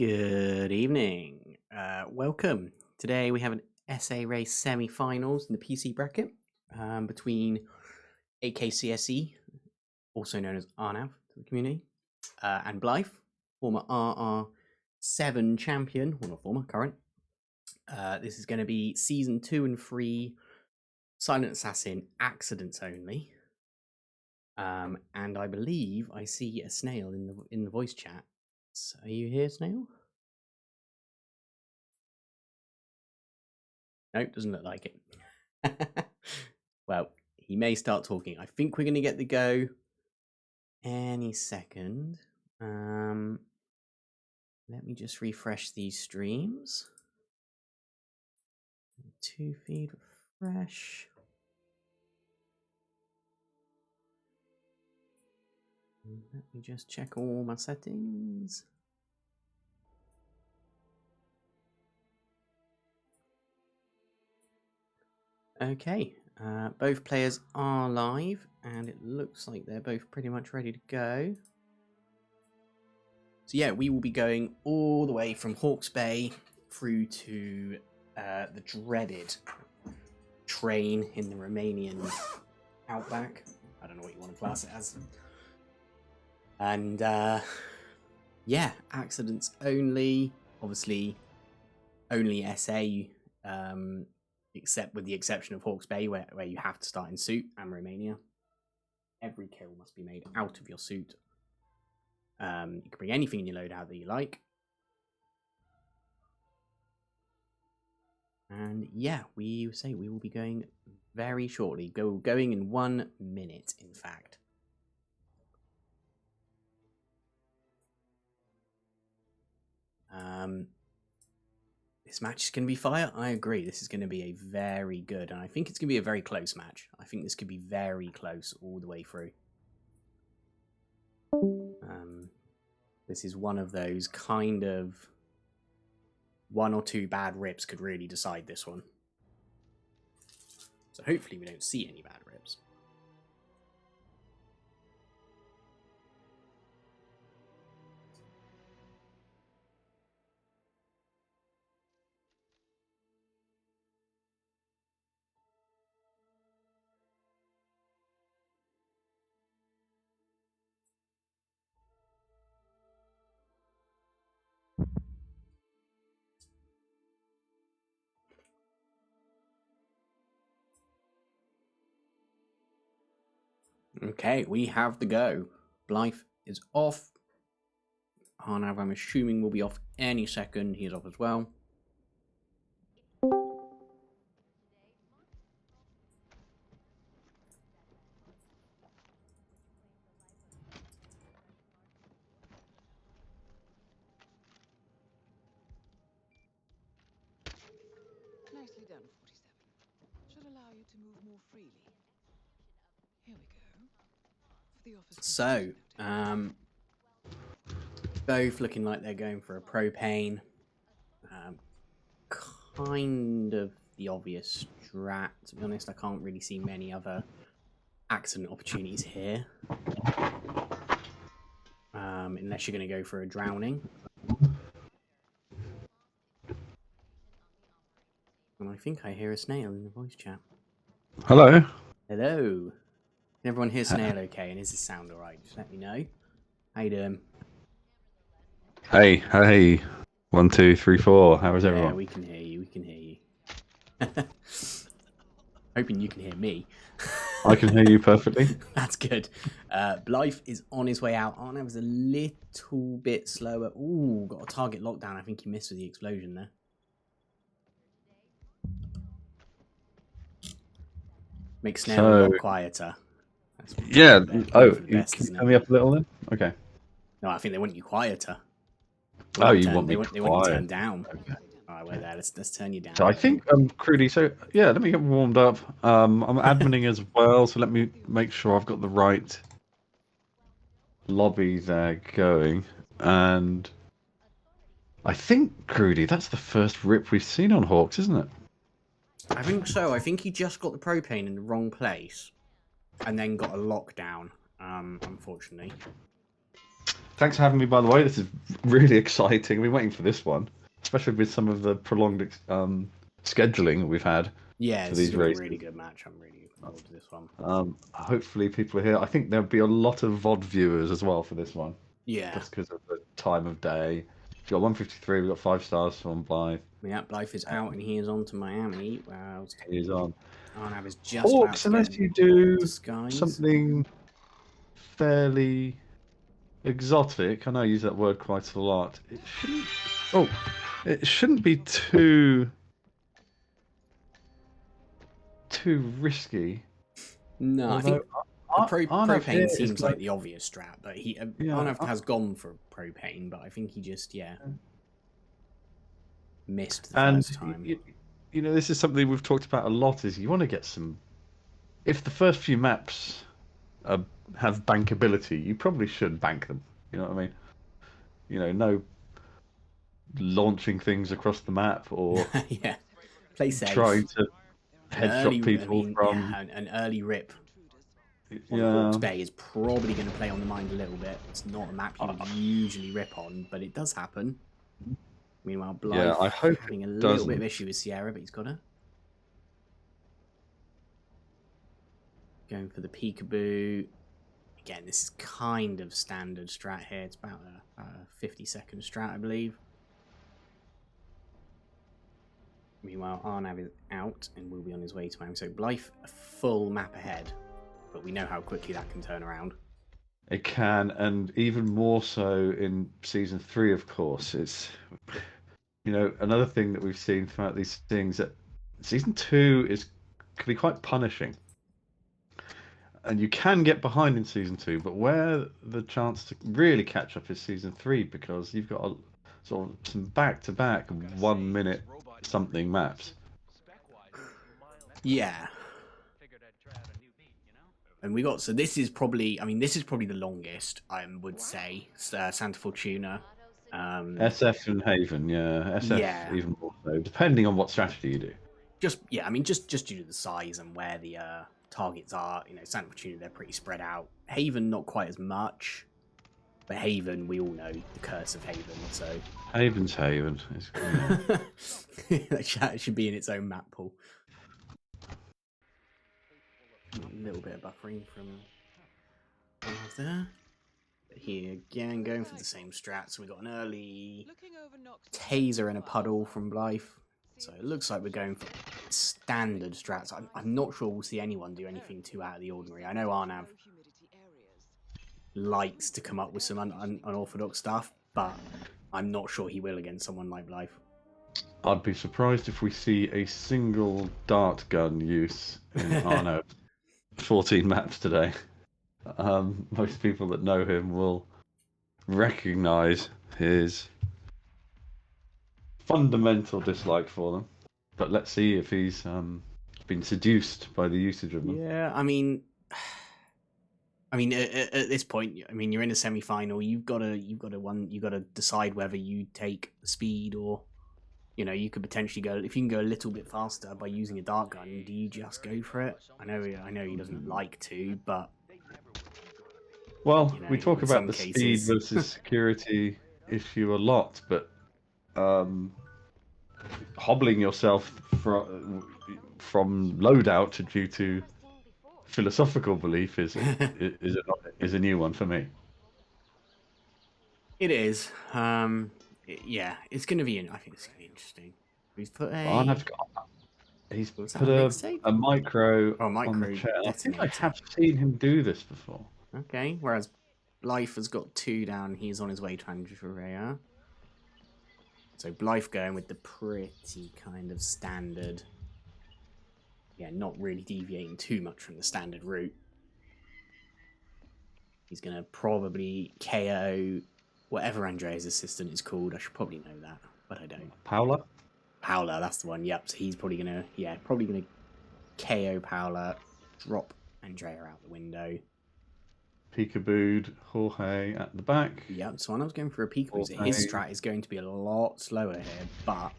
Good evening. Welcome. Today we have an SA race semi-finals in the PC bracket between AKCSE, also known as ARNAV to the community, and Blithe, former RR7 champion, well not former, current. This is going to be season 2 and 3 Silent Assassin accidents only. And I believe I see a snail in the voice chat. Are you here, Snail? Nope, doesn't look like it. Well, he may start talking. I think we're going to get the go any second. Let me just refresh these streams. 2 feed refresh. Let me just check all my settings. Okay, both players are live, and it looks like they're both pretty much ready to go. So yeah, we will be going all the way from Hawke's Bay through to the dreaded train in the Romanian outback. I don't know what you want to class it as. And yeah, accidents only. Obviously, only SA, except with the exception of Hawke's Bay, where you have to start in suit, and Romania. Every kill must be made out of your suit. You can bring anything in your loadout that you like. And yeah, we will be going very shortly. Going in 1 minute, in fact. This match is going to be fire. I agree. This is going to be a very good, and I think it's going to be a very close match. I think this could be very close all the way through. This is one of those kind of 1 or 2 bad rips could really decide this one. So hopefully we don't see any bad rips. Okay, we have the go. Blithe is off. Arnav, I'm assuming, will be off any second. He's off as well. Nicely done, 47. Should allow you to move more freely. Here we go. For the office. So, both looking like they're going for a propane. Kind of the obvious strat. To be honest, I can't really see many other accident opportunities here. Unless you're going to go for a drowning. And I think I hear a snail in the voice chat. Hello. Hello. Can everyone hear snail okay? And is this sound alright? Just let me know. How you doing? Hey. 1, 2, 3, 4. How is everyone? Yeah, we can hear you. We can hear you. Hoping you can hear me. I can hear you perfectly. That's good. Blithe is on his way out. Arnav was a little bit slower. Ooh, got a target lockdown. I think he missed with the explosion there. Make Snail a lot quieter. Yeah. Can you turn me up a little then? Okay. No, I think they want you quieter. You want me They want you turned down. Okay. All right, wait there. Let's turn you down. So I think Crewdy. So yeah, let me get warmed up. I'm adminning as well, so let me make sure I've got the right lobby there going. And I think Crewdy, that's the first rip we've seen on Hawks, isn't it? I think so. I think he just got the propane in the wrong place, and then got a lockdown. Unfortunately. Thanks for having me, by the way. This is really exciting. I've been waiting for this one, especially with some of the prolonged scheduling we've had Yeah, for this is these gonna be a races. really good match. I'm really looking forward to this one. Hopefully people are here. I think there'll be a lot of VOD viewers as well for this one, Yeah. just because of the time of day. We've got 153, we've got 5 stars from Blythe. I mean, that Blithe is out and he is on to Miami. Wow. He's on. Arnav is just about Hawks, to get unless you do disguise. something fairly exotic, I know I use that word quite a lot. It shouldn't be too risky. No, I Although think the Arnav here propane is seems like going- the obvious strat, but Yeah, Arnav has gone for propane, but I think he just missed the and first time. you know, this is something we've talked about a lot. Is you want to get some. If the first few maps have bankability, you probably should bank them. You know what I mean? You know, no launching things across the map or Yeah, play safe. trying to An headshot early, people from. yeah, an early rip on Yeah. Hawke's Bay is probably going to play on the mind a little bit. It's not a map you would usually rip on, but it does happen. Meanwhile, Blithe Yeah, I hope having a it little bit of doesn't. issue with Sierra, but he's got her. Going for the peekaboo. Again, this is kind of standard strat here. It's about a 50-second strat, I believe. Meanwhile, Arnav is out and will be on his way to Miami. So Blithe, a full map ahead, but we know how quickly that can turn around. It can, and even more so in season 3, of course. It's, you know, another thing that we've seen throughout these things that season 2 can be quite punishing. And you can get behind in season 2, but where the chance to really catch up is season 3, because you've got sort of some back-to-back 1 minute something maps. Yeah. And we got, so this is probably, I mean, this is probably the longest, I would say, Santa Fortuna. SF and Haven, yeah. SF even more so, depending on what strategy you do. I mean, just due to the size and where the targets are, you know, Santa Fortuna, they're pretty spread out. Haven, not quite as much. But Haven, we all know the curse of Haven, so... Haven's Haven. That should be in its own map pool. A little bit of buffering from there. But here again, going for the same strat. So we got an early taser and a puddle from Blithe. So it looks like we're going for standard strats. I'm not sure we'll see anyone do anything too out of the ordinary. I know Arnav likes to come up with some unorthodox stuff, but I'm not sure he will against someone like Blithe. I'd be surprised if we see a single dart gun use in Arnav 14 maps today. Most people that know him will recognise his fundamental dislike for them. But let's see if he's been seduced by the usage of them. Yeah, I mean, at this point, I mean, you're in a semi-final. You've got to decide whether you take speed or, you know, you could potentially go, if you can go a little bit faster by using a dart gun. Do you just go for it? I know he doesn't like to, but well, you know, we talk about the speed versus security issue a lot, but hobbling yourself from loadout due to philosophical belief is a new one for me. It is. Yeah, it's going to be. I think it's going to be interesting. He's put a micro on the chair. I think I detonator. have seen him do this before. Okay, whereas Blithe has got 2 down. He's on his way to Andrea. So Blithe going with the pretty kind of standard. Yeah, not really deviating too much from the standard route. He's going to probably KO whatever Andrea's assistant is called. I should probably know that, but I don't. Paula, that's the one. Yep. So he's probably gonna, KO Paula, drop Andrea out the window. Peekabooed Jorge at the back. Yep. So when I was going for a peekaboo, so his strat is going to be a lot slower here, but.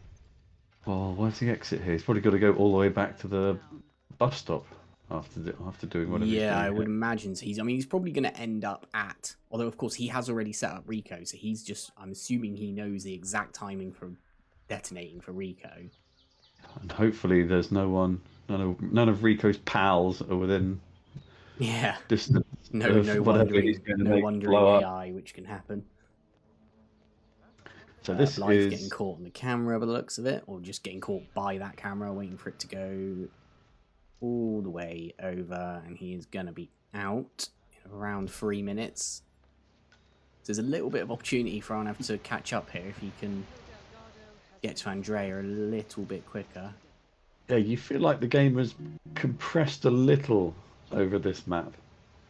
Oh, where's the exit here? He's probably got to go all the way back to the bus stop. after doing whatever he's doing. Yeah, I would imagine so. He's probably going to end up at. Although, of course, he has already set up Rico, so he's just. I'm assuming he knows the exact timing for detonating for Rico. And hopefully, there's none of Rico's pals are within. Yeah. Distance. No wandering AI, which can happen. So this Blithe is getting caught on the camera by the looks of it, or just getting caught by that camera, waiting for it to go all the way over, and he is going to be out in around 3 minutes. So there's a little bit of opportunity for ARNAVK to catch up here if he can get to Andrea a little bit quicker. Yeah, you feel like the game was compressed a little over this map.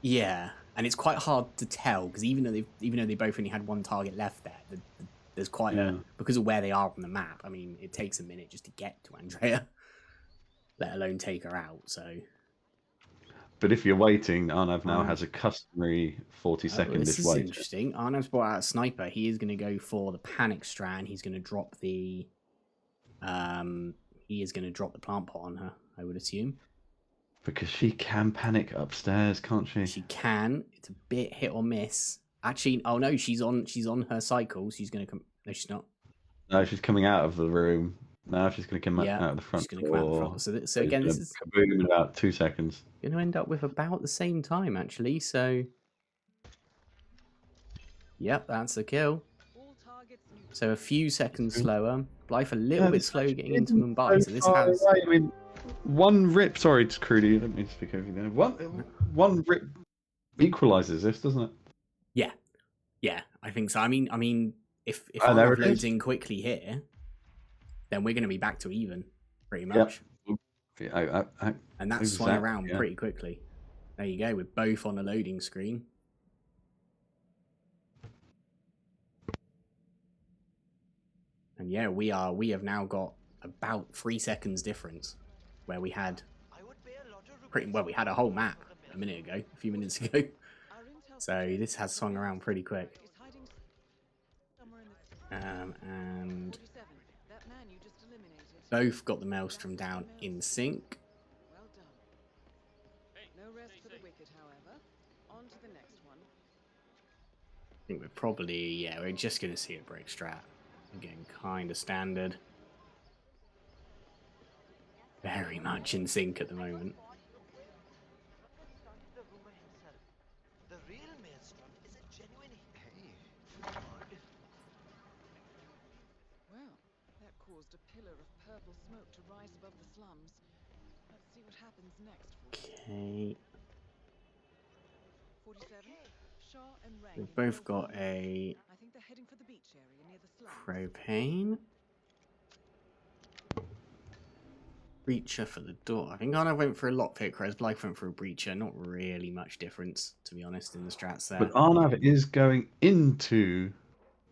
Yeah, and it's quite hard to tell because even though they both only had one target left there, there's quite a, because of where they are on the map. I mean, it takes a minute just to get to Andrea, let alone take her out. So, but if you're waiting, ARNAVK now has a customary 40-second this is wait. interesting. ARNAVK's brought out a sniper. He is going to go for the panic strand. He's going to drop the plant pot on her, I would assume. Because she can panic upstairs, can't she? She can. It's a bit hit or miss. Actually, oh no, she's on her cycle. She's going to come. No, she's not. No, she's coming out of the room. Now she's going to come out of the front. She's going to come out the front. So again, this is kaboom in about 2 seconds. Going to end up with about the same time, actually. So, yep, that's a kill. So a few seconds slower. Blithe a little bit slow getting into Mumbai. So this has. I mean, one rip. Sorry, it's Crewdy. Let me speak over you there. One rip equalizes this, doesn't it? Yeah, I think so. I mean, if ARNAVK loads in quickly here, then we're going to be back to even, pretty much. Yep. And that's swung around pretty quickly. There you go. We're both on a loading screen. And yeah, we have now got about 3 seconds difference, where we had we had a whole map a few minutes ago. So this has swung around pretty quick. And both got the Maelstrom down in sync. I think we're probably, we're just going to see a break strat. Again, kind of standard. Very much in sync at the moment. A pillar of purple smoke to rise above the slums. Let's see what happens next. Okay. 47. Shaw and Ray. We've both got a I think they're heading for the beach area near the slums. propane. Breacher for the door. I think ARNAVK went for a lockpick, whereas Blithe went for a breacher. Not really much difference, to be honest, in the strats there. But ARNAVK is going into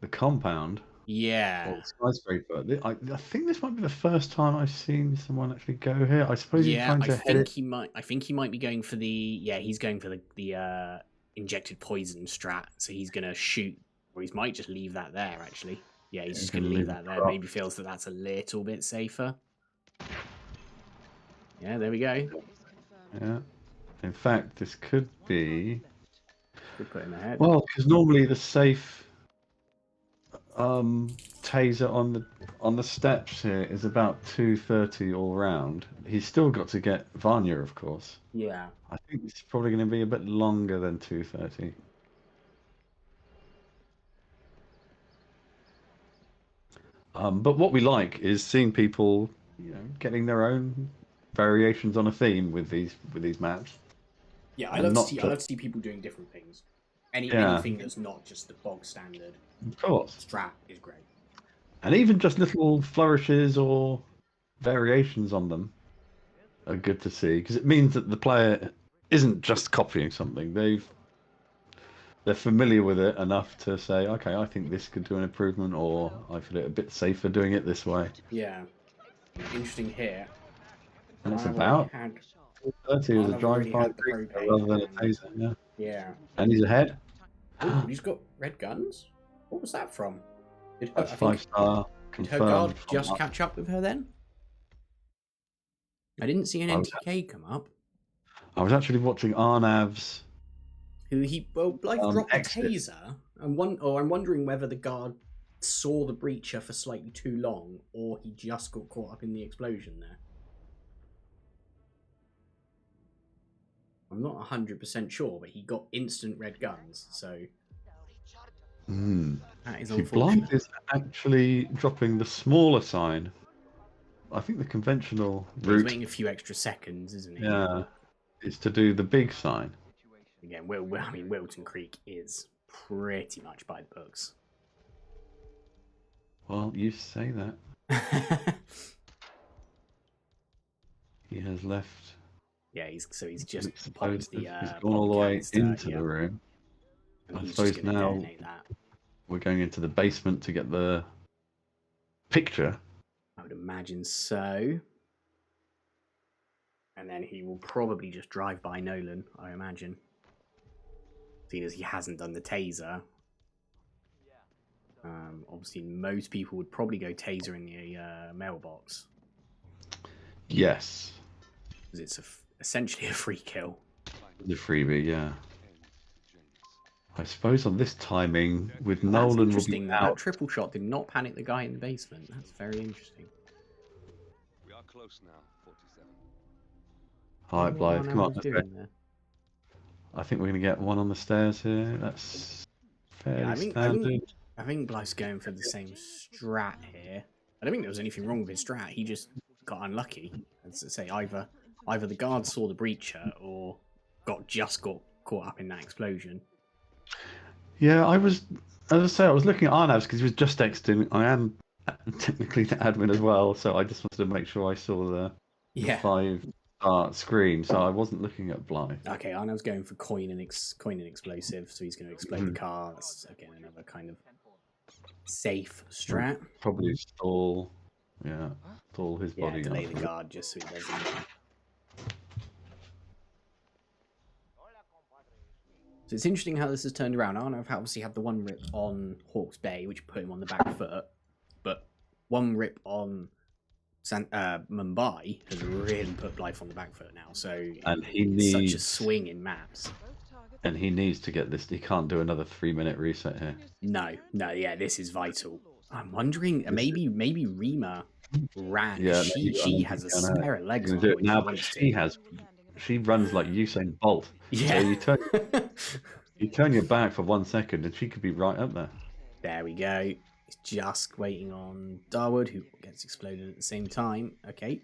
the compound. Yeah. Skyscraper. I think this might be the first time I've seen someone actually go here. I suppose he's trying to head it. I think he might be going for the. Yeah, he's going for the injected poison strat. So he's gonna shoot, or he might just leave that there. Actually, yeah, he's just gonna leave that there. Maybe feels that that's a little bit safer. Yeah, there we go. Yeah. In fact, this could be. Could put him ahead. Well, because normally the safe. Taser on the steps here is about 230 all round. He's still got to get Vanya, of course. Yeah. I think it's probably going to be a bit longer than 230. But what we like is seeing people, getting their own variations on a theme with these maps. Yeah, I love to see people doing different things. Anything that's not just the bog standard. Of course. Strat is great. And even just little flourishes or variations on them are good to see, because it means that the player isn't just copying something. They're familiar with it enough to say, okay, I think this could do an improvement, or I feel it a bit safer doing it this way. Yeah. Interesting here. And it's about 30 as a drive-by rather than a taser. Yeah. Yeah. And he's ahead. Ooh, he's got red guns. What was that from? That's 5-star. Did her guard just catch up with her then? I didn't see an NTK come up. I was actually watching Arnav's Blithe dropped the exit. taser. I'm wondering whether the guard saw the breacher for slightly too long, or he just got caught up in the explosion there. I'm not 100% sure, but he got instant red guns, so that is unfortunate. Blithe is actually dropping the smaller sign. I think the conventional route. He's waiting a few extra seconds, isn't he? Yeah, is to do the big sign. Again, I mean, Wilton Creek is pretty much by the books. Well, you say that. He has left. Yeah, he's just He's the gone all the way canister, into the room. And I he's suppose just gonna now detonate that. we're going into the basement to get the picture. I would imagine so. And then he will probably just drive by Nolan, I imagine. Seeing as he hasn't done the taser. Obviously, most people would probably go taser in the mailbox. Yes. Because it's essentially a free kill. The freebie, yeah. I suppose on this timing, with Well, Nolan will interesting be that out. triple shot did not panic the guy in the basement. That's very interesting. We are close now, 47. All right, Blythe, come on. Let's go. There. I think we're going to get one on the stairs here. That's fairly standard. I think Blythe's going for the same strat here. I don't think there was anything wrong with his strat. He just got unlucky. As I say, either the guard saw the breacher or got caught up in that explosion. Yeah, as I say, I was looking at Arnav's because he was just exiting. I am technically the admin as well, so I just wanted to make sure I saw the 5-star screen, so I wasn't looking at Blythe. Okay, Arnav's going for coin and explosive, so he's going to explode the car. That's, again, another kind of safe strat. Probably stall his body. Delay the guard just so he doesn't. So it's interesting how this has turned around. Arnav obviously had the one rip on Hawke's Bay, which put him on the back foot, but one rip on Mumbai has really put Blithe on the back foot now. So and he needs such a swing in maps. And he needs to get this. He can't do another 3-minute reset here. No, yeah, this is vital. I'm wondering, maybe Rima ran. Yeah, she has a spare of legs. Do it now, but she runs like Usain Bolt. Yeah. So you turn your back for 1 second, and she could be right up there. There we go. He's just waiting on Darwood, who gets exploded at the same time. Okay.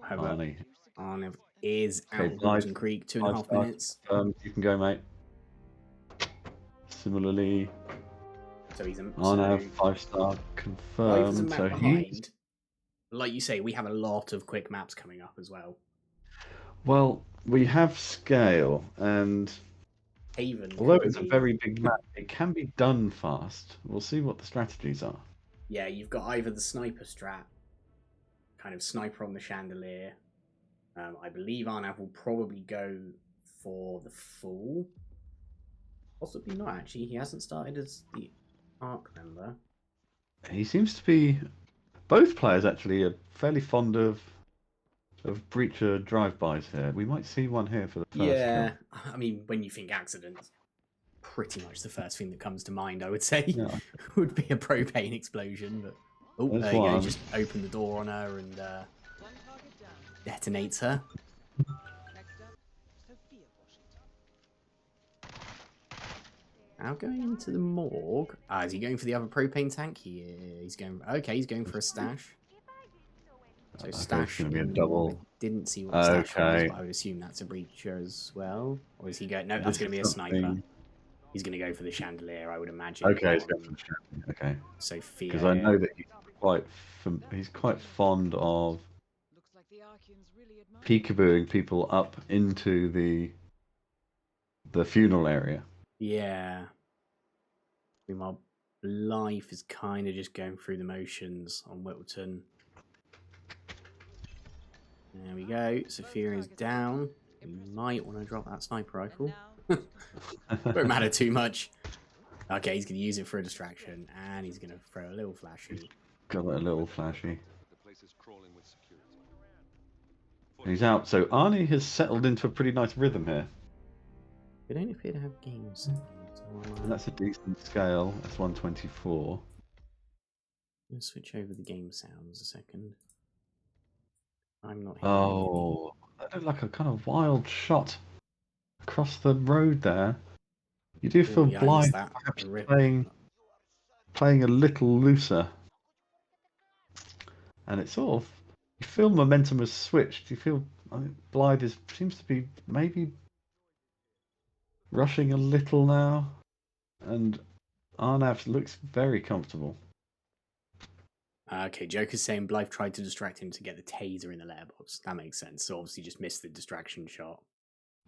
Arnav is out of Wilton Creek, 2.5 minutes. You can go, mate. Similarly, so he's Arnav 5-star confirmed. So behind. Like you say, we have a lot of quick maps coming up as well. Well, we have scale, and Haven. Although it's a very big map, it can be done fast. We'll see what the strategies are. Yeah, you've got either the sniper strat, kind of sniper on the chandelier. I believe Arnav will probably go for the full. Possibly not, actually. He hasn't started as the ARC member. He seems to be... Both players, actually, are fairly fond of breacher drive-bys here. We might see one here for the first Yeah, kill. I mean, when you think accidents, pretty much the first thing that comes to mind, I would say, would be a propane explosion. But oh, there you go. Just open the door on her and detonates her. Now going into the morgue. Is he going for the other propane tank? He's going. Okay, he's going for a stash. So stash. Going to be a double. I didn't see what the stash was, but I would assume that's a breacher as well. Or is he going? No, that's going to be a sniper. He's going to go for the chandelier, I would imagine. Okay, he's going for the chandelier. Okay. Sophia. Because I know that he's quite fond of peekabooing people up into the funeral area. Yeah. Meanwhile, Blithe is kind of just going through the motions on Wilton. There we go. Sophia is down. You might want to drop that sniper rifle. Won't matter too much. Okay, he's going to use it for a distraction, and he's going to throw a little flashy. Got a little flashy. He's out. So Arnie has settled into a pretty nice rhythm here. They don't appear to have games. And that's a decent scale. That's 124. Let's switch over the game sounds a second. I'm not hearing Oh, that looked like a kind of wild shot across the road there. You do feel yeah, I missed Blithe that. perhaps Rip. playing a little looser. And it's sort of, you feel momentum has switched. You feel Blithe seems to be maybe rushing a little now. And Arnav looks very comfortable. Okay, Joker's saying Blithe tried to distract him to get the taser in the letterbox. That makes sense. So obviously just missed the distraction shot.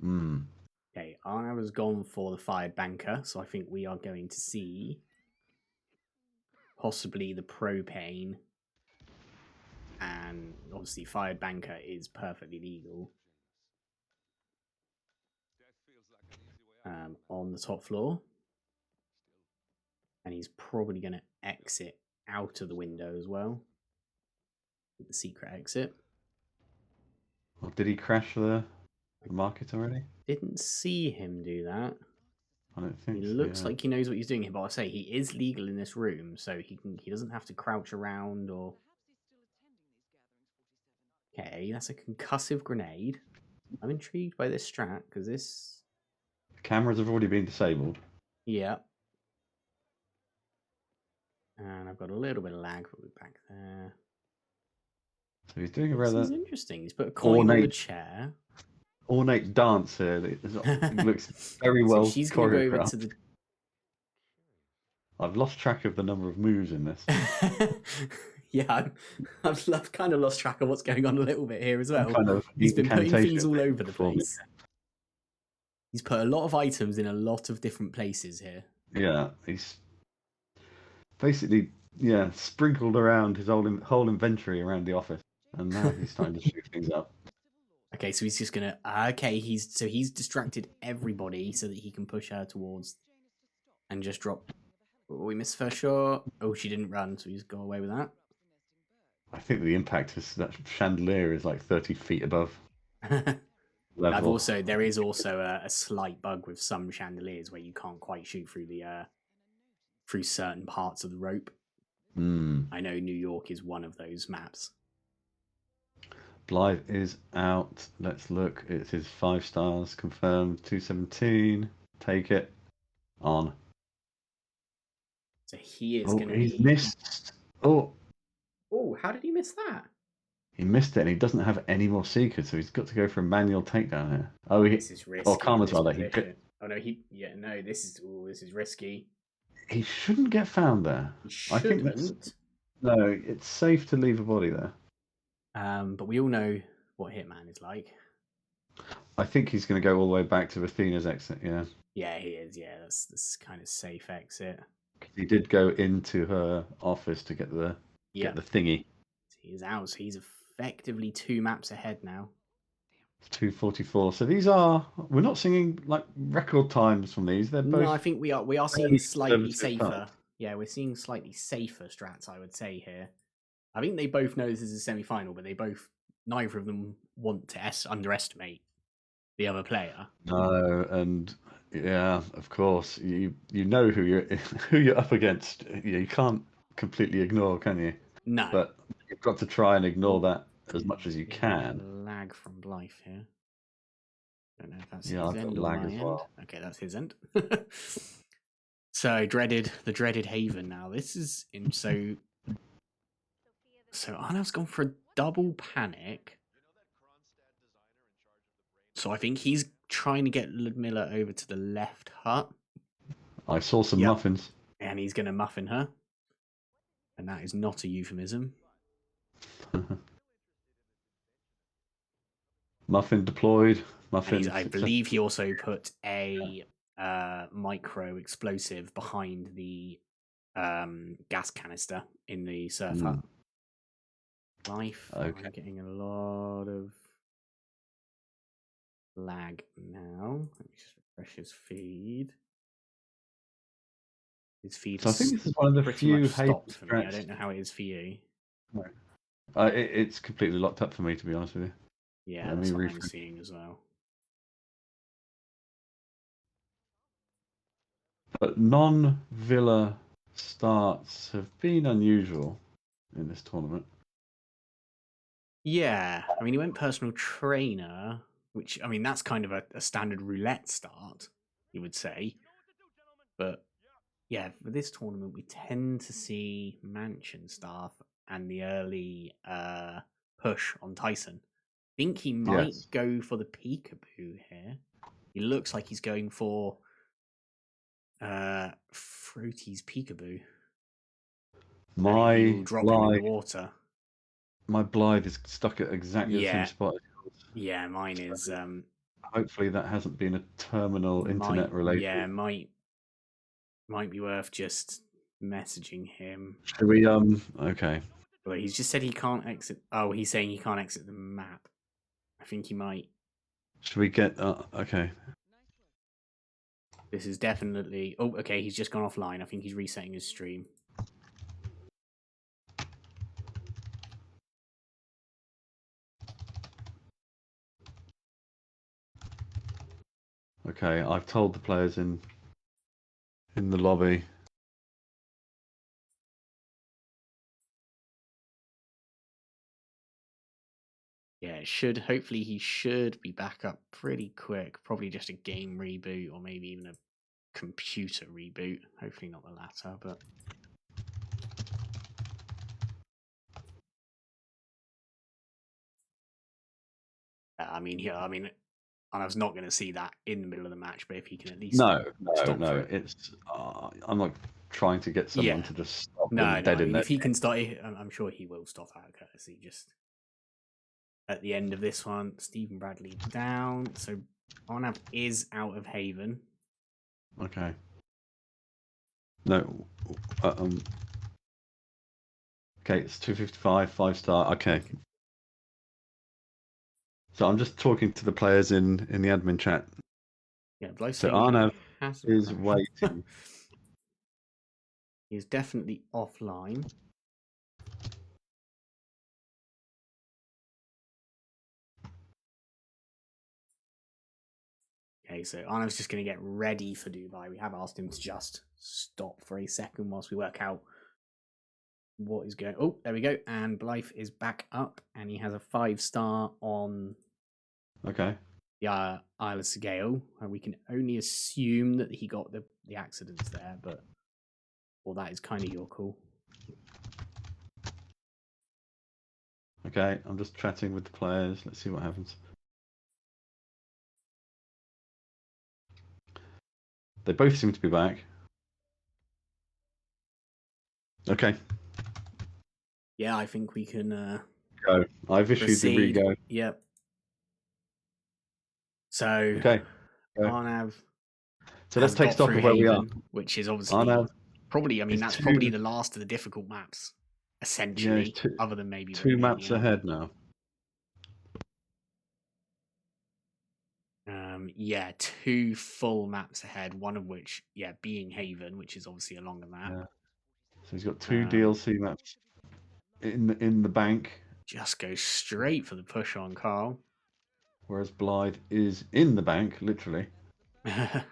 Hmm. Okay, Arnav has gone for the fired banker, so I think we are going to see possibly the propane. And obviously fired banker is perfectly legal. On the top floor. And he's probably going to exit out of the window as well. The secret exit. Well, did he crash the market already? Didn't see him do that. I don't think He so, looks yeah. like he knows what he's doing here, but I say he is legal in this room, so he doesn't have to crouch around or. Okay, that's a concussive grenade. I'm intrigued by this strat because this. The cameras have already been disabled. Yeah. And I've got a little bit of lag, but we're back there. So he's doing a This rather is interesting. He's put a coin on the chair. ornate dance here. It looks very So well she's going to go over choreographed. to the. I've lost track of the number of moves in this. Yeah, I've kind of lost track of what's going on a little bit here as well. Kind of He's been putting things incantation all over the performing. place. He's put a lot of items in a lot of different places here. Yeah, he's basically sprinkled around his whole inventory around the office, and now he's starting to shoot things up. Okay, so he's just gonna. Okay, he's distracted everybody so that he can push her towards, and just drop. Oh, we missed the first shot. Oh, she didn't run, so he's got away with that. I think the impact is that chandelier is like 30 feet above level. There is also a slight bug with some chandeliers where you can't quite shoot through the through certain parts of the rope. I know New York is one of those maps. Blithe is out. Let's look. It's his 5 stars confirmed. 217. Take it on. So he is going to be. He's missed. Oh, how did he miss that? he missed it, and he doesn't have any more seekers, so he's got to go for a manual takedown here. Oh, This is risky. Karma's rather. This is risky. He shouldn't get found there. He shouldn't. No, it's safe to leave a body there. But we all know what Hitman is like. I think he's going to go all the way back to Athena's exit. Yeah. Yeah, he is. Yeah, that's kind of safe exit. He did go into her office to get the thingy. He's out. So he's effectively 2 maps ahead now. 2:44. So we're not singing like record times from these. They're both. No, I think we are seeing slightly safer. Yeah, we're seeing slightly safer strats, I would say here. I think they both know this is a semi-final, but neither of them want to underestimate the other player. No, and yeah, of course, you know who you're up against. You can't completely ignore, can you? No, but you've got to try and ignore that as much as you can. Lag from Blithe here. Don't know if that's I've his got end or lag my as end. well. Okay, that's his end. So the dreaded Haven now. This is so Arnav's gone for a double panic. So I think he's trying to get Ludmilla over to the left hut. I saw some muffins. And he's going to muffin her. And that is not a euphemism. Muffin deployed. Muffin. I believe he also put a micro explosive behind the gas canister in the surf hut. Life. Okay. I'm getting a lot of lag now. Let me just refresh his feed. His feed. So I think this is one of the few stopped for me. I don't know how it is for you. No. It's completely locked up for me, to be honest with you. Yeah, Let that's me what I'm refresh. seeing as well. But non-Villa starts have been unusual in this tournament. Yeah, I mean, he went personal trainer, which, I mean, that's kind of a standard roulette start, you would say. But yeah, for this tournament, we tend to see mansion staff and the early push on Tyson. I think he might Yes. go for the peekaboo here. He looks like he's going for Fruity's peekaboo. And he will drop him in the water. My Blithe is stuck at exactly the same Yeah. spot. Yeah, mine is. Hopefully that hasn't been a terminal internet related. Yeah, might be worth just messaging him. Should we okay. Well, he's just said he can't exit. Oh, he's saying he can't exit the map. I think he might. Should we get okay. This is definitely. Oh, okay. He's just gone offline. I think he's resetting his stream. Okay, I've told the players in the lobby. Yeah, it should. Hopefully, he should be back up pretty quick. Probably just a game reboot or maybe even a computer reboot. Hopefully, not the latter, but. I mean, I was not going to see that in the middle of the match, but if he can at least No. it. It's I'm not trying to get someone to just stop No, dead in there. if he can start, I'm sure he will stop out of courtesy. Just at the end of this one, Stephen Bradley down. So ARNAVK is out of Haven. Okay. No. Okay, it's 255, 5-star. Okay. So I'm just talking to the players in the admin chat. Yeah, Blithe so ARNAVK is crashed. waiting. He's definitely offline. Okay, so ARNAVK's just going to get ready for Dubai. We have asked him to just stop for a second whilst we work out what is going. Oh, there we go. And Blithe is back up, and he has a 5-star on. Okay. The Isle of Sgale. We can only assume that he got the accidents there, but that is kind of your call. Okay, I'm just chatting with the players. Let's see what happens. They both seem to be back. Okay. Yeah, I think we can go. I've issued proceed. the rego. Yep. So okay. ARNAVK. So let's take stock of where we are, which is obviously probably. I mean, that's probably the last of the difficult maps, essentially. Yeah, other than maybe two maps ahead now. Yeah, 2 full maps ahead. One of which, being Haven, which is obviously a longer map. Yeah. So he's got 2 DLC maps in the bank. Just go straight for the push on Carl. Whereas Blithe is in the bank, literally. And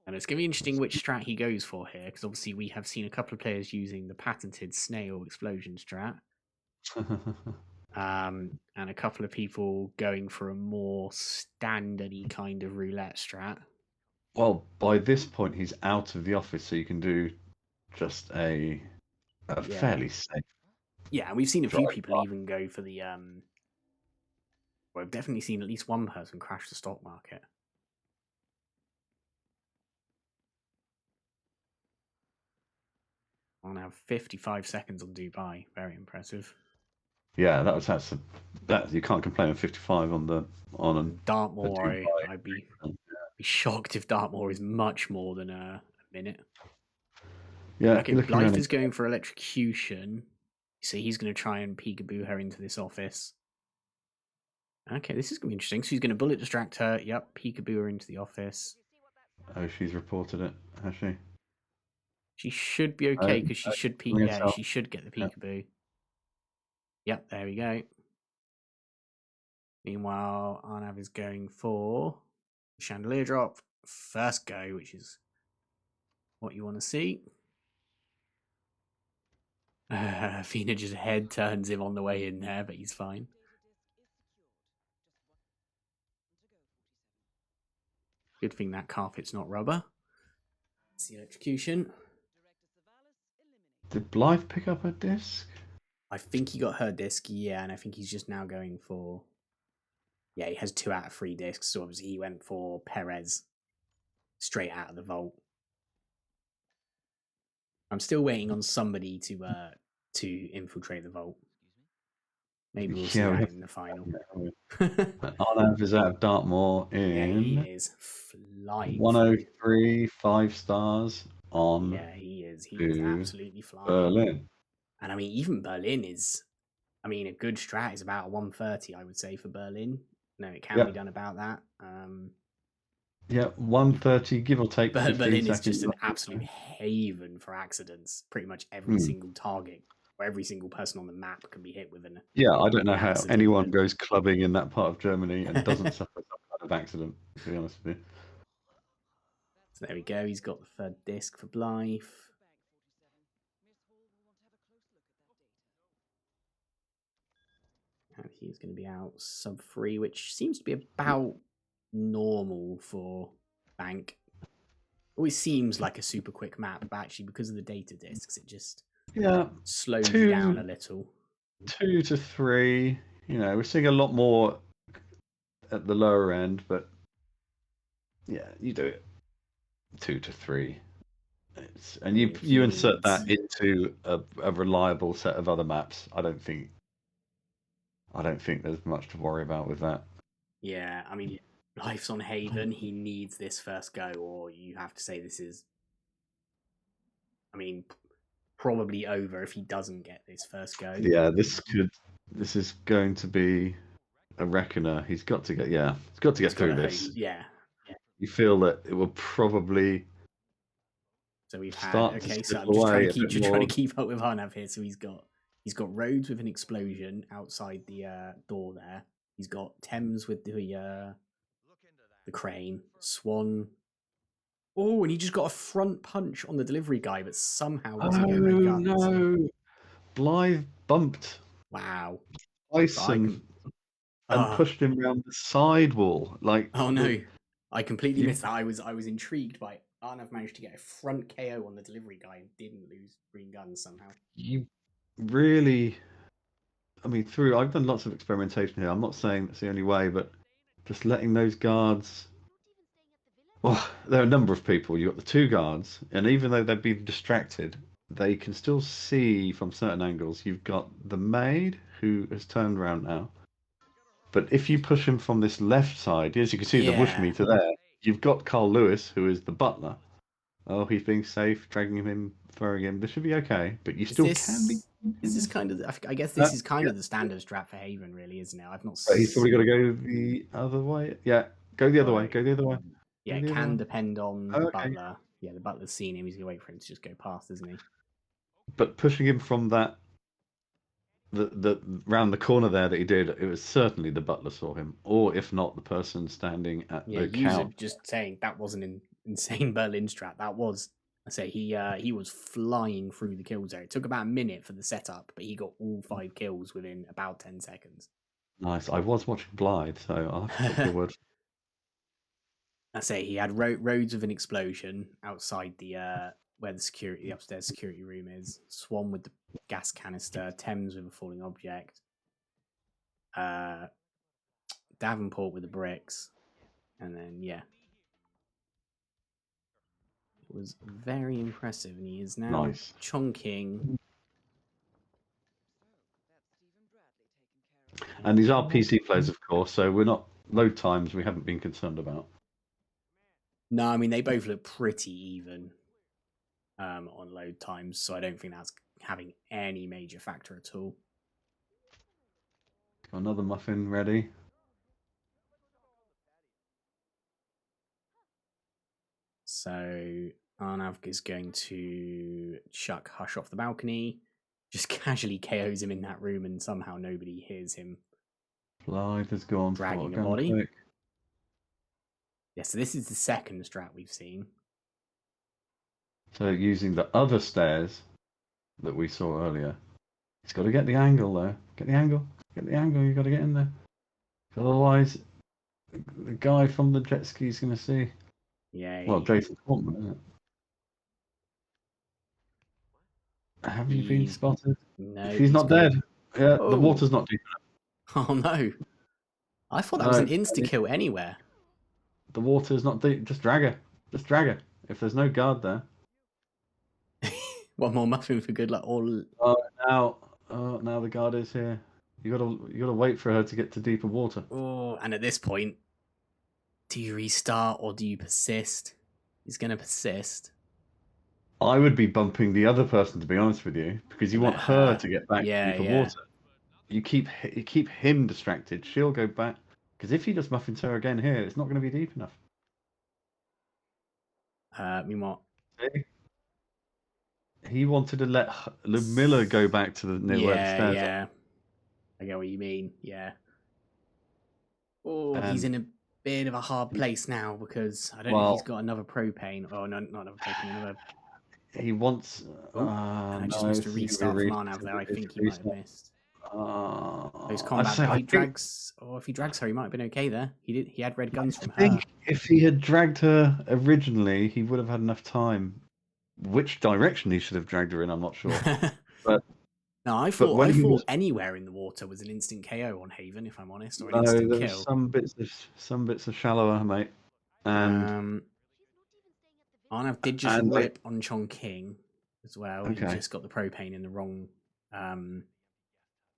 it's going to be interesting which strat he goes for here, because obviously we have seen a couple of players using the patented snail explosion strat. And a couple of people going for a more standardy kind of roulette strat. Well, by this point, he's out of the office, so you can do just a fairly safe. Yeah, and we've seen a few people even go for the. Well, I've definitely seen at least one person crash the stock market. I'll have 55 seconds on Dubai. Very impressive. Yeah, that you can't complain on 55 on Dartmoor. I'd be shocked if Dartmoor is much more than a minute. Yeah, okay, Blithe is going for electrocution. So he's going to try and peekaboo her into this office. Okay, this is going to be interesting. So he's going to bullet distract her. Yep, peekaboo her into the office. Oh, she's reported it, has she? She should be okay because she should she should get the peekaboo. Yep, there we go. Meanwhile, Arnav is going for chandelier drop. First go, which is what you want to see. Fina just head turns him on the way in there, but he's fine. Good thing that carpet's not rubber. It's the electrocution. Did Blithe pick up a disc? I think he got her disc, yeah, and I think he's just now going for... Yeah, he has 2 out of 3 discs, so obviously he went for Perez straight out of the vault. I'm still waiting on somebody to infiltrate the vault. Maybe we'll see that in the final. Arnav is out of Dartmoor in Yeah, he is flying. 103, 5 stars on. Yeah, he is. He is absolutely flying. Berlin. And I mean, even Berlin is. I mean, a good strat is about 130, I would say, for Berlin. No, it can be done about that. Yeah, 130, give or take. But Berlin is just an absolute haven for accidents. Pretty much every single target or every single person on the map can be hit with an. Yeah, I don't know how anyone goes clubbing in that part of Germany and doesn't suffer some kind of accident, to be honest with you. So there we go. He's got the 3rd disc for Blithe. And he's going to be out sub 3, which seems to be about normal for Bank. Always seems like a super quick map, but actually because of the data discs, it just slows you down a little. 2 to 3. You know, we're seeing a lot more at the lower end, but yeah, you do it 2 to 3. And you insert that into a reliable set of other maps. I don't think there's much to worry about with that. Yeah, I mean, Life's on Haven. He needs this first go, or you have to say this is. I mean, probably over if he doesn't get this first go. Yeah, this is going to be a reckoner. He's got to get through this. Yeah. You feel that it will probably. So we've had so I'm just trying to keep up with Arnav here. So he's got Rhodes with an explosion outside the door there. He's got Thames with the crane, Swan. Oh, and he just got a front punch on the delivery guy, but somehow doesn't get red guns. No, Blithe bumped. Wow. Tyson and pushed him around the sidewall. Like, oh no, I completely missed that. I was intrigued by Arnav managed to get a front KO on the delivery guy and didn't lose green guns somehow. You really, I mean, I've done lots of experimentation here. I'm not saying that's the only way, but just letting those guards. Well, there are a number of people. You've got the 2 guards, and even though they've been distracted, they can still see from certain angles. You've got the maid who has turned around now. But if you push him from this left side, as you can see the bush meter there, you've got Carl Lewis, who is the butler. Oh, he's being safe, dragging him in, throwing him. This should be okay, but you still can be. This is kind of. I guess this is kind of the standard strat for Haven, really, isn't it? I've not. But he's probably got to go the other way. Yeah, go the other way. Go the other way. Yeah, it can depend on the butler. Yeah, the butler's seen him. He's going to wait for him to just go past, isn't he? But pushing him from that, the round the corner there that he did, it was certainly the butler saw him, or if not, the person standing at the couch. Just saying that wasn't an insane Berlin strat. That was, I say, he was flying through the kills there. It took about a minute for the setup, but he got all 5 kills within about 10 seconds. Nice. I was watching Blithe, so I'll have to take your word. I say he had Rhodes with an explosion outside the where the upstairs security room is. Swan with the gas canister. Thames with a falling object. Davenport with the bricks, and then it was very impressive, and he is now chonking. And these are PC players, of course, so we're not load times we haven't been concerned about. No, I mean, they both look pretty even on load times, so I don't think that's having any major factor at all. Another muffin ready. So ARNAVK is going to chuck Hush off the balcony, just casually KOs him in that room, and somehow nobody hears him Blythe has gone Dragging for the body. gunfight. Yeah, so this is the second strat we've seen. So using the other stairs that we saw earlier. He's got to get the angle though. Get the angle. Get the angle. You've got to get in there. Otherwise, the guy from the jet ski is going to see. Yeah. Well, Jason Portman, isn't it? Have you been spotted? No. He's not dead. Yeah, Oh. the water's not deep Oh no. I thought that was an insta-kill anywhere. The water's not deep. Just drag her. Just drag her. If there's no guard there. One more muffin for good luck. All. Now the guard is here. You gotta wait for her to get to deeper water. Oh, and at this point, do you restart or do you persist? He's gonna persist. I would be bumping the other person, to be honest with you, because you want her to get back to deeper water. You keep him distracted. She'll go back. Because if he just muffins her again here, it's not going to be deep enough. Meanwhile, he wanted to let Miller go back to the near where the stairs are. Yeah. I get what you mean. Yeah. Oh, he's in a bit of a hard place now because I don't know if he's got another propane. Oh, no, not another propane. Another. He wants. I just missed a restart from ARNAVK there. I think he might have missed. Those combat. If he drags her, he might have been okay there. He had red guns from her. I think if he had dragged her originally, he would have had enough time. Which direction he should have dragged her in, I'm not sure. But no, I thought anywhere in the water was an instant KO on Haven, if I'm honest, or an instant kill. Some bits of shallower, mate. And ARNAVK did just rip on Chongqing as well. Okay. He just got the propane in the wrong.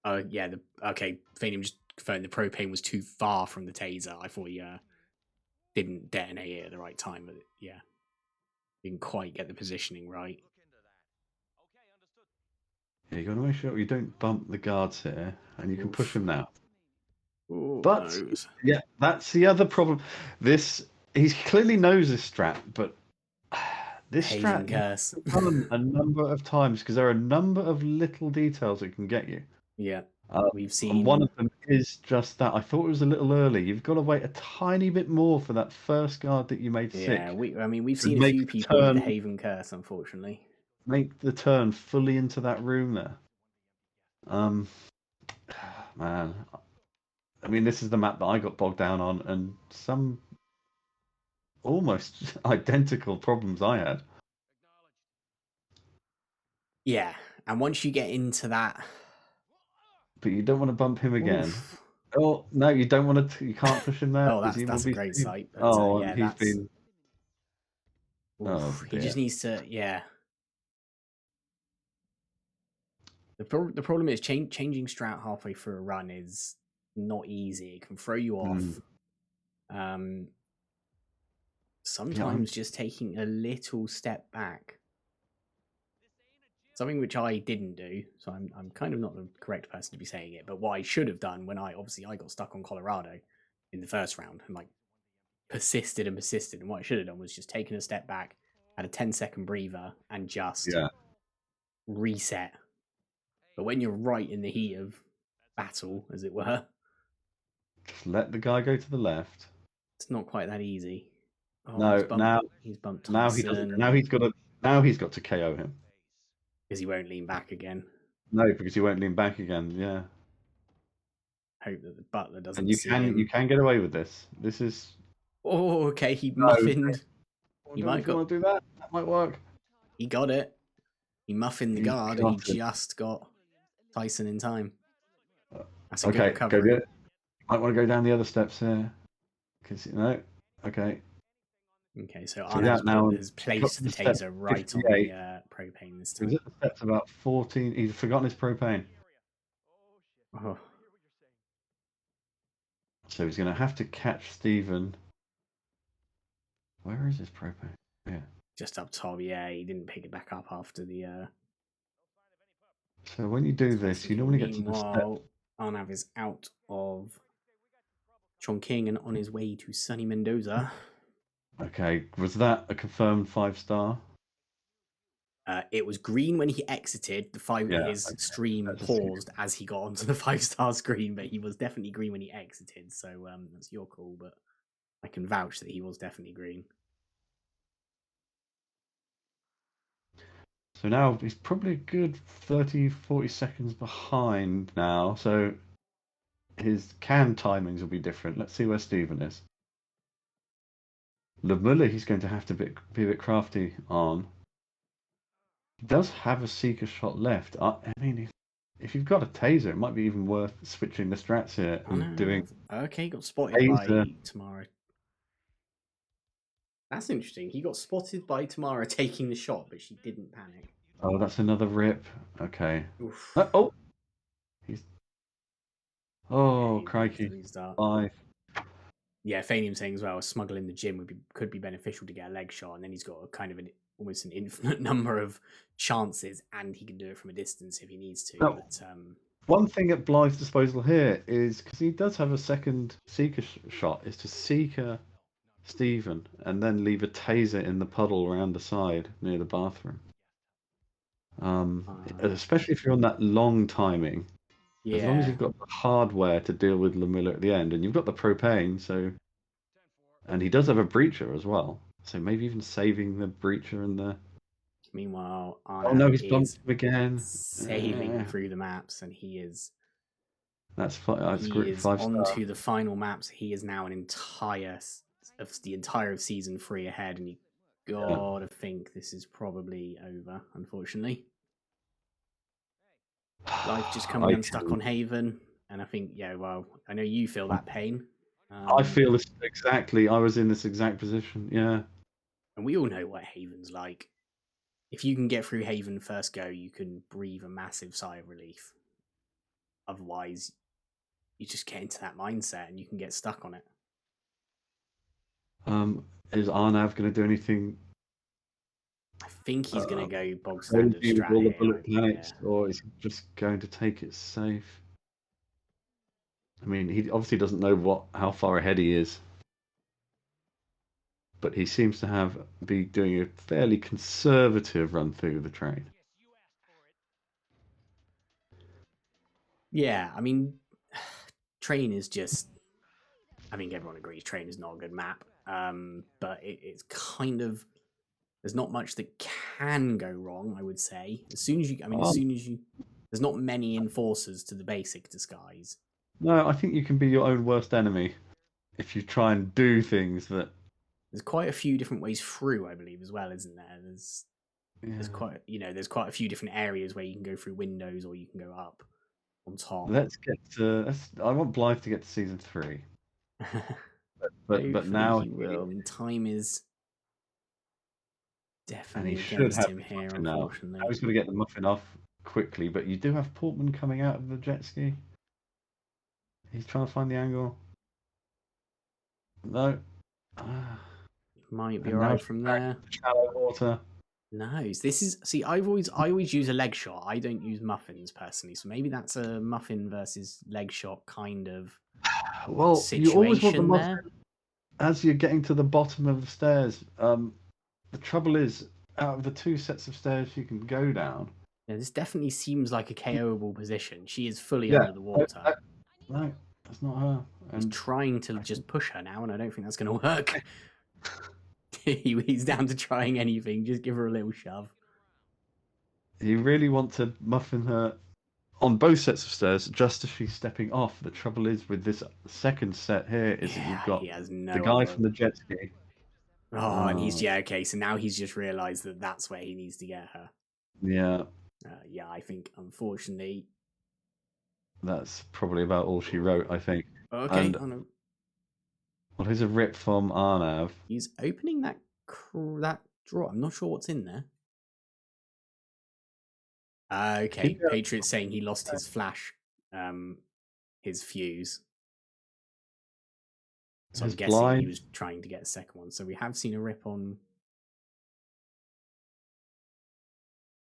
Phaneum just confirmed the propane was too far from the taser. I thought he didn't detonate it at the right time, but didn't quite get the positioning right. Yeah, you got to make sure you don't bump the guards here, and you can push him now. Ooh, but yeah, that's the other problem. He clearly knows this strat, but this Haven strat is done a number of times because there are a number of little details it can get you. Yeah, we've seen. And one of them is just that. I thought it was a little early. You've got to wait a tiny bit more for that first guard that you made sick. Yeah, we've seen a few people with the Haven curse, unfortunately. Make the turn fully into that room there. Man, I mean, this is the map that I got bogged down on, and some almost identical problems I had. Yeah, and once you get into that, but you don't want to bump him again. Oof. Oh no, you don't want to. You can't push him there. That's a great sight. But, he's been. He just needs to. Yeah. The problem is changing strat halfway through a run is not easy. It can throw you off. Sometimes just taking a little step back. Something which I didn't do, so I'm kind of not the correct person to be saying it. But what I should have done when I got stuck on Colorado in the first round and persisted, and what I should have done was just taken a step back, had a 10-second breather, and just reset. But when you're right in the heat of battle, as it were, just let the guy go to the left. It's not quite that easy. He's bumped. Now he doesn't. Now he's got to KO him. Because he won't lean back again. No, because he won't lean back again. Yeah. Hope that the butler doesn't. And you can get away with this. This is. Oh, okay. He muffined. He might want to do that. That might work. He got it. He muffined the guard, and he just got Tyson in time. That's a good recovery. Go good. Might want to go down the other steps here. Because okay. Okay, so ARNAVK has placed the taser right on the propane this time. He was at the steps about 14. He's forgotten his propane. Oh. So he's going to have to catch Stephen. Where is his propane? Yeah. Just up top, yeah. He didn't pick it back up after the... So when you do this, you normally get to the step. ARNAVK is out of Chongqing and on his way to sunny Mendoza. Okay, was that a confirmed 5-star? It was green when he exited. His stream That's paused as he got onto the 5-star screen, but he was definitely green when he exited. So that's your call, but I can vouch that he was definitely green. So now he's probably a good 30, 40 seconds behind now. So his can timings will be different. Let's see where Stephen is. Lemula, he's going to have to be a bit crafty on. He does have a seeker shot left. I mean, if you've got a taser, it might be even worth switching the strats here and doing. Okay, got spotted taser. by Tamara. That's interesting. He got spotted by Tamara taking the shot, but she didn't panic. Oh, that's another rip. Okay. Oof. Oh, he's. Oh, Yeah, crikey! restart. 5. Yeah, Fanium saying as well, a smuggle in the gym could be beneficial to get a leg shot, and then he's got a kind of almost an infinite number of chances, and he can do it from a distance if he needs to. No. But one thing at Blythe's disposal here is, because he does have a second seeker shot, is to seeker Stephen and then leave a taser in the puddle around the side near the bathroom. Especially if you're on that long timing. yeah, As long as you've got the hardware to deal with Lemula at the end, and you've got the propane, so. And he does have a breacher as well, so maybe even saving the breacher and the. Meanwhile, Oh no, he's is bumped him again. sailing through the maps, and he is. That's He great. is 5-star. onto the final maps. He is now the entire of season 3 ahead, and you gotta think this is probably over. Unfortunately, Life just coming unstuck on Haven, and I think well, I know you feel that pain. I feel this exactly. I was in this exact position. Yeah, and we all know what Haven's like. If you can get through Haven first go, you can breathe a massive sigh of relief. Otherwise, you just get into that mindset and you can get stuck on it. Is ARNAVK going to do anything? I think he's going to go bog standard strat all the here, bullet panics, or is he just going to take it safe? I mean, he obviously doesn't know how far ahead he is, but he seems to be doing a fairly conservative run through the train. Yeah, I mean, train is just. I think everyone agrees train is not a good map, but it's kind of. There's not much that can go wrong, I would say. As soon as you, there's not many enforcers to the basic disguise. No, I think you can be your own worst enemy if you try and do things that. There's quite a few different ways through, I believe, as well, isn't there? There's quite a few different areas where you can go through windows or you can go up on top. Let's get to. I want Blythe to get to season 3. but now he will. Time is definitely and he against should have him here, unfortunately. Now he's going to get the muffin off quickly, but you do have Portman coming out of the jet ski. He's trying to find the angle. No. Might be alright from there. Shallow water. No, this is I always use a leg shot. I don't use muffins personally, so maybe that's a muffin versus leg shot kind of. Well, situation you always want the muffin there. as you're getting to the bottom of the stairs. The trouble is, out of the 2 sets of stairs you can go down. Yeah, this definitely seems like a KOable position. She is fully under the water. No, that's not her. He's trying to just push her now, and I don't think that's going to work. He's down to trying anything. Just give her a little shove. You really want to muffin her on both sets of stairs just as she's stepping off. The trouble is with this second set here is that you've got the guy from the jet ski. Oh, and he's okay. So now he's just realised that that's where he needs to get her. Yeah. Yeah, I think unfortunately that's probably about all she wrote. I think. Okay. Well, here's a rip from ARNAV. He's opening that drawer. I'm not sure what's in there. Okay, Patriot's saying he lost his flash, his fuse. So I'm guessing he was trying to get a second one. So we have seen a rip on.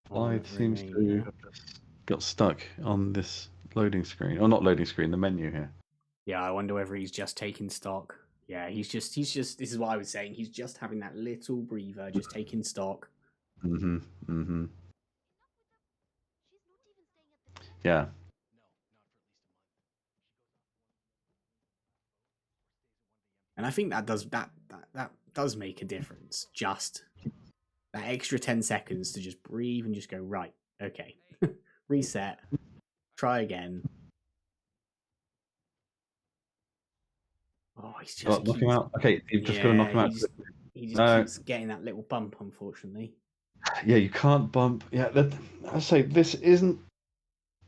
Blythe seems to have just got stuck on this loading screen, or not loading screen, the menu here. Yeah, I wonder whether he's just taking stock. Yeah, he's just. This is what I was saying. He's just having that little breather, just taking stock. Mm-hmm. Mm-hmm. Yeah. And I think that does make a difference. Just that extra 10 seconds to just breathe and just go, right, okay, reset, try again. Oh, he's just Knock him out. Okay, you've just got to knock him out. He just No. keeps getting that little bump, unfortunately. Yeah, you can't bump. Yeah, I say this isn't.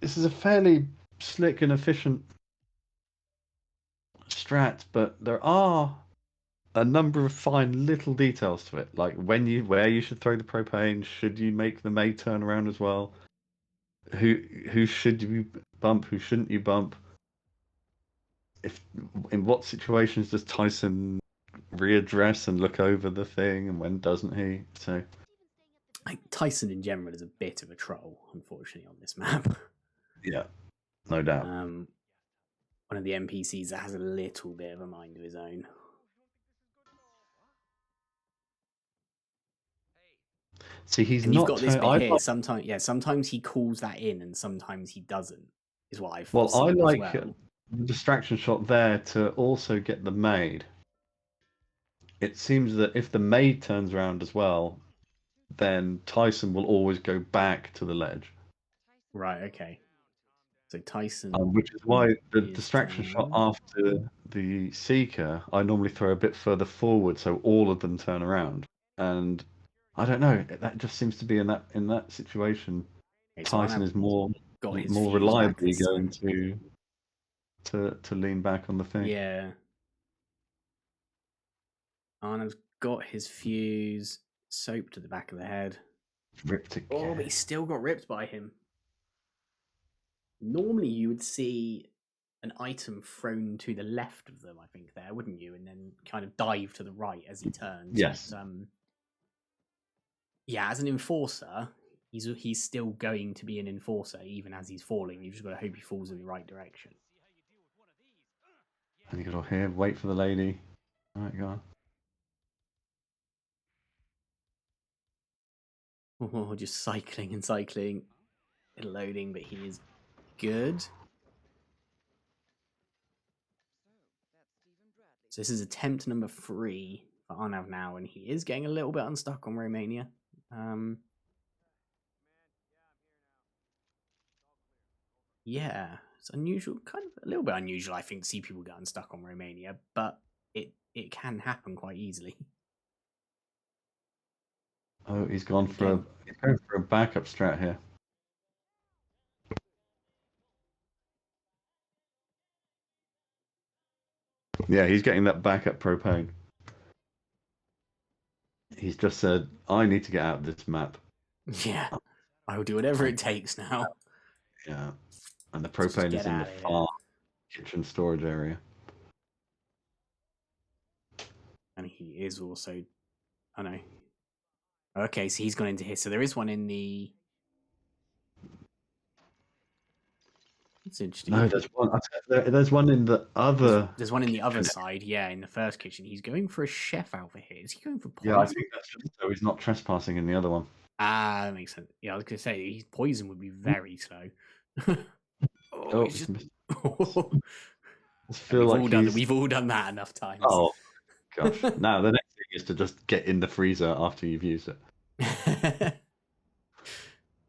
This is a fairly slick and efficient strat, but there are a number of fine little details to it, like where you should throw the propane, should you make the maid turn around as well, who should you bump, who shouldn't you bump, if in what situations does Tyson readdress and look over the thing, and when doesn't he? So Tyson in general is a bit of a troll, unfortunately, on this map. yeah, no doubt. One of the NPCs that has a little bit of a mind of his own. See, he's and not. You've got this bit here. Sometimes he calls that in, and sometimes he doesn't. Is what I've Well, I like well. the distraction shot there to also get the maid. It seems that if the maid turns around as well, then Tyson will always go back to the ledge. Right. Okay. So Tyson, which is why the distraction down. shot after the Seeker, I normally throw a bit further forward, so all of them turn around. And I don't know, that just seems to be in that situation. Okay, Tyson is more reliably going to lean back on the thing. Yeah. Arnav's got his fuse soap to the back of the head. Ripped again. Oh, but he still got ripped by him. Normally you would see an item thrown to the left of them, I think, there, wouldn't you? And then kind of dive to the right as he turns. Yes. But, yeah, as an enforcer, he's still going to be an enforcer even as he's falling. You've just got to hope he falls in the right direction. And you got to here, wait for the lady. All right, go on. Oh, just cycling and cycling. Loading, but he is good. So this is attempt number 3 for Arnav now, and he is getting a little bit unstuck on Romania. Yeah, it's unusual, kind of a little bit unusual, I think, to see people get unstuck on Romania, but it can happen quite easily. Oh, he's going for a backup strat here. Yeah, he's getting that backup propane. He's just said, I need to get out of this map. Yeah, I will do whatever it takes now. Yeah, and the propane is in the far kitchen storage area. And he is also, I know. Okay, so he's gone into here. So there is one in the... It's interesting. No, there's one in the other... There's one in the other side, yeah, in the first kitchen. He's going for a chef over here. Is he going for poison? Yeah, I think that's just so he's not trespassing in the other one. Ah, that makes sense. Yeah, I was going to say, poison would be very slow. He's just... We've all done that enough times. Oh, gosh. Now, the next thing is to just get in the freezer after you've used it.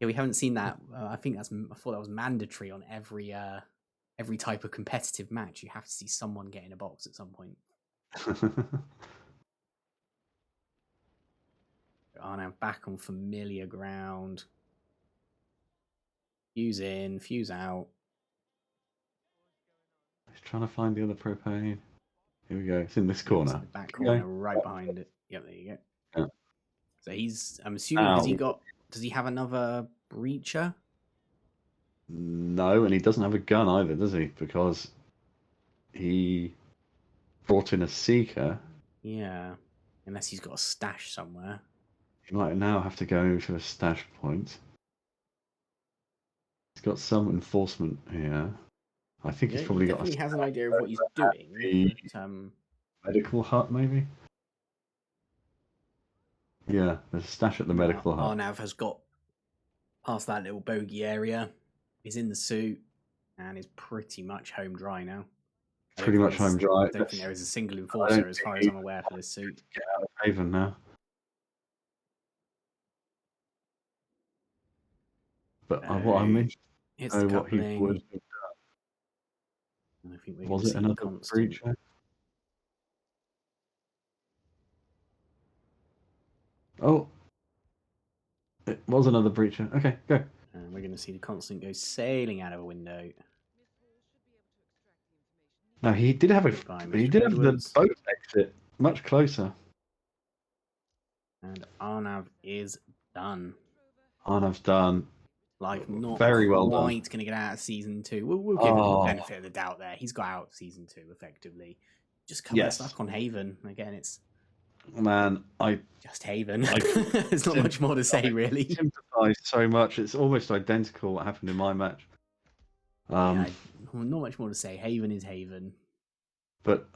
Yeah, we haven't seen that. I thought that was mandatory on every type of competitive match. You have to see someone get in a box at some point. Are now back on familiar ground. Fuse in, fuse out. He's trying to find the other propane. Here we go. It's in this corner. The back corner, right behind it. Yep, there you go. Yeah. So I'm assuming, does he have another breacher? No, and he doesn't have a gun either, does he? Because he brought in a Seeker. Yeah, unless he's got a stash somewhere. He might now have to go to a stash point. He's got some enforcement here. I think he's probably definitely has an idea of what he's doing. Medical hut, maybe? Yeah, there's a stash at the medical hub. Arnav has got past that little bogey area. He's in the suit and is pretty much home dry now. Pretty much home dry. I don't think there is a single enforcer, as far as I'm aware, for this suit. Get out of Haven now. But what I'm interested It's to the know what he coupling. would have I think we're done. Was it see another constant. breacher? Oh, it was another breacher. Okay, go. And we're going to see the constant go sailing out of a window. No, he did have the boat exit much closer. And Arnav is done. Arnav's done. Like, not very well done. Quite going to get out of season 2. We'll give him the benefit of the doubt there. He's got out of season 2 effectively. Just coming stuck on Haven again. It's just Haven. There's not much more to say, really. I sympathise so much. It's almost identical what happened in my match. Not much more to say. Haven is Haven. But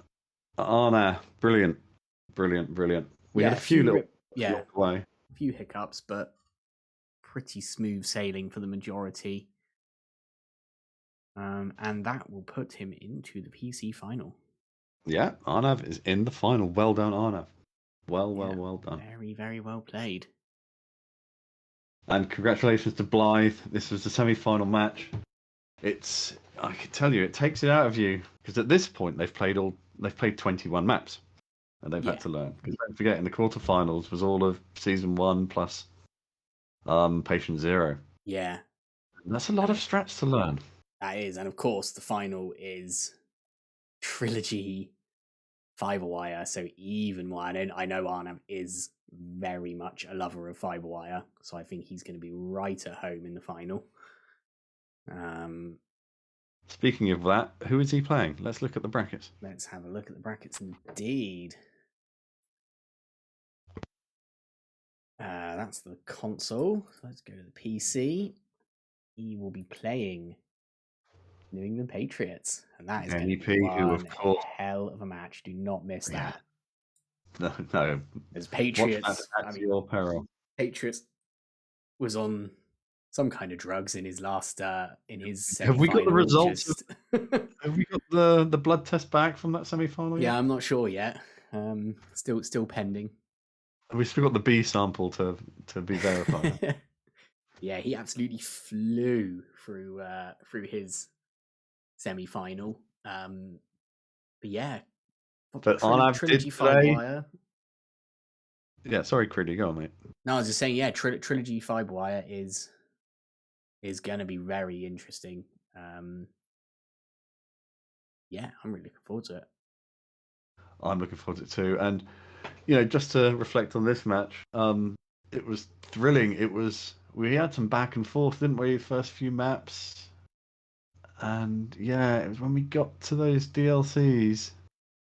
Arna, brilliant. We had a few few hiccups, but pretty smooth sailing for the majority. And that will put him into the PC final. Yeah, Arnav is in the final. Well done, Arnav. Well done. Very, very well played. And congratulations to Blithe. This was the semi-final match. I can tell you, it takes it out of you because at this point they've played 21 maps, and they've had to learn. Because don't forget, in the quarterfinals was all of season 1 plus patient 0. Yeah, and that's a lot of strats to learn. That is, and of course the final is trilogy Fiberwire, so even more. I know Arnav is very much a lover of Fiberwire, so I think he's going to be right at home in the final. Speaking of that, who is he playing? Let's look at the brackets. Let's have a look at the brackets indeed. That's the console. Let's go to the PC. He will be playing New England Patriots, and that is going to be one hell of a match. Do not miss that. No. As Patriots, at your peril. Patriots was on some kind of drugs in his last in his Have we got the results? Have we got the blood test back from that semi-final yet? Yeah, I'm not sure yet. Still pending. Have we still got the B sample to be verified? Yeah, he absolutely flew through his semi-final. But yeah, but Arnav Trilogy Fiberwire. Yeah, sorry, Crewdy, go on, mate. No, I was just saying, yeah, Trilogy Fiberwire is going to be very interesting. Yeah, I'm really looking forward to it. I'm looking forward to it too. And, just to reflect on this match, it was thrilling. We had some back and forth, didn't we? First few maps. And yeah, it was when we got to those DLCs.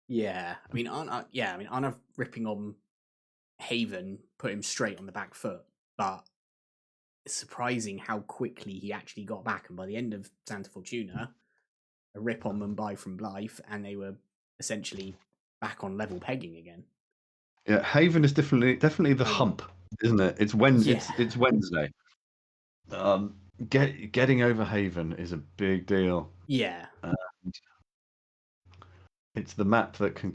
Yeah, I mean, Arnav ripping on Haven put him straight on the back foot, but it's surprising how quickly he actually got back. And by the end of Santa Fortuna, a rip on Mumbai from Blithe, and they were essentially back on level pegging again. Yeah, Haven is definitely the hump, isn't it? It's Wednesday. It's Wednesday. Getting over Haven is a big deal. Yeah. It's the map that can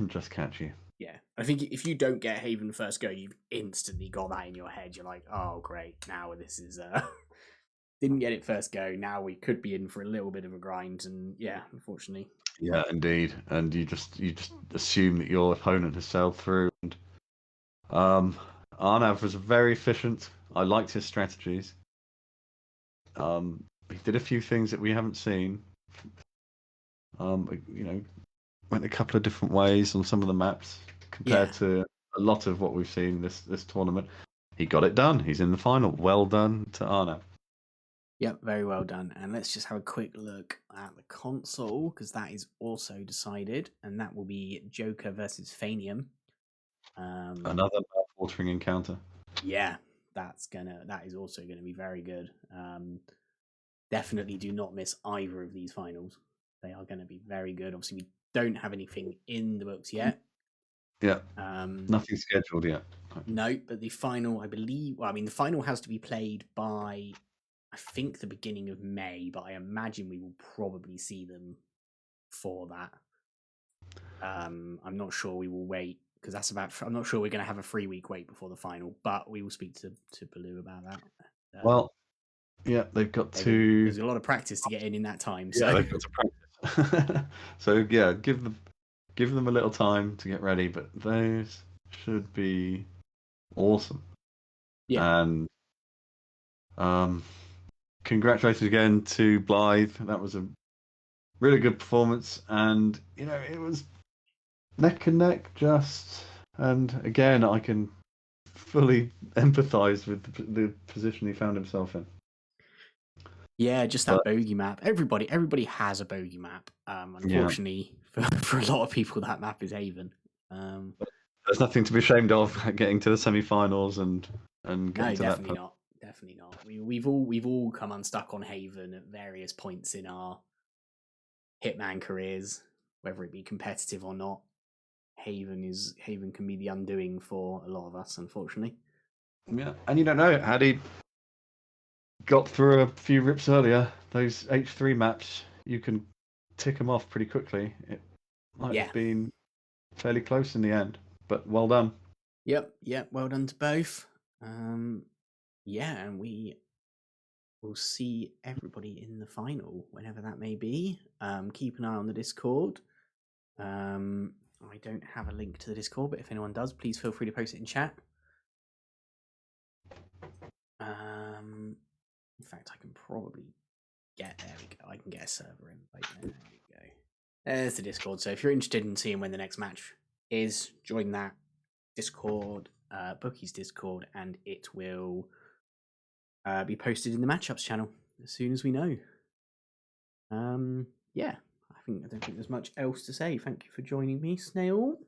just catch you. Yeah, I think if you don't get Haven first go, you've instantly got that in your head. You're like, oh great, now this is didn't get it first go. Now we could be in for a little bit of a grind, and yeah, unfortunately. Yeah, indeed, and you just assume that your opponent has sailed through. And Arnav was very efficient. I liked his strategies. He did a few things that we haven't seen. Went a couple of different ways on some of the maps compared to a lot of what we've seen this tournament. He got it done. He's in the final. Well done to Arnav. Yep, very well done. And let's just have a quick look at the console, because that is also decided, and that will be Jokerj versus Fanium. Another mouth-watering encounter. Yeah, that is also gonna be very good. Definitely do not miss either of these finals. They are going to be very good. Obviously, we don't have anything in the books yet, Yeah. Um, Nothing scheduled yet. no, but the final, I believe. Well, I mean, the final has to be played by, I think, the beginning of May. But I imagine we will probably see them for that. I'm not sure we will wait because that's about. I'm not sure we're going to have a 3-week wait before the final, but we will speak to Baloo about that. Well, yeah, they've got to. There's a lot of practice to get in that time. Yeah, So they've got to practice. So yeah, give them a little time to get ready, but those should be awesome. yeah, And congratulations again to Blithe. That was a really good performance, and it was neck and neck just. And again, I can fully empathise with the position he found himself in. yeah, just that bogey map. Everybody has a bogey map. Unfortunately, for a lot of people, that map is Haven. There's nothing to be ashamed of getting to the semi-finals and getting No, to definitely that. not. Definitely not. We've all come unstuck on Haven at various points in our Hitman careers, whether it be competitive or not. Haven can be the undoing for a lot of us, unfortunately. Yeah, and you don't know, had he got through a few rips earlier, those H3 maps, you can tick them off pretty quickly. It might have been fairly close in the end, but well done. Yep, well done to both. Yeah, and we will see everybody in the final, whenever that may be. Keep an eye on the Discord. I don't have a link to the Discord, but if anyone does, please feel free to post it in chat. In fact, I can probably get there. We go. I can get a server invite. There we go. There's the Discord. So if you're interested in seeing when the next match is, join that Discord, Bookie's Discord, and it will be posted in the matchups channel as soon as we know. Yeah, I don't think there's much else to say. Thank you for joining me, Snail.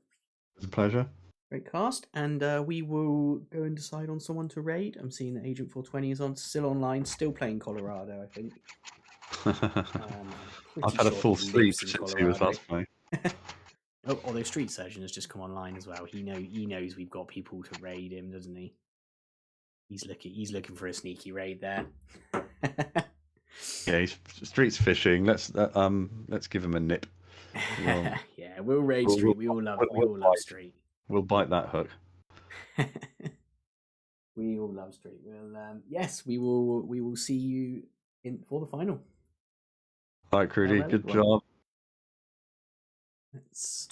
It's a pleasure. Great cast, and we will go and decide on someone to raid. I'm seeing that Agent 420 is still online, still playing Colorado, I think. I've had a full sleep since he was last playing. Although Street Surgeon has just come online as well. He knows we've got people to raid him, doesn't he? He's looking for a sneaky raid there. Yeah, he's Street's fishing. Let's give him a nip. Yeah, we'll raid Street. We all love Street. We'll bite that hook. We all love Street. Yes, we will see you for the final. All right, Crewdy, good job. Let's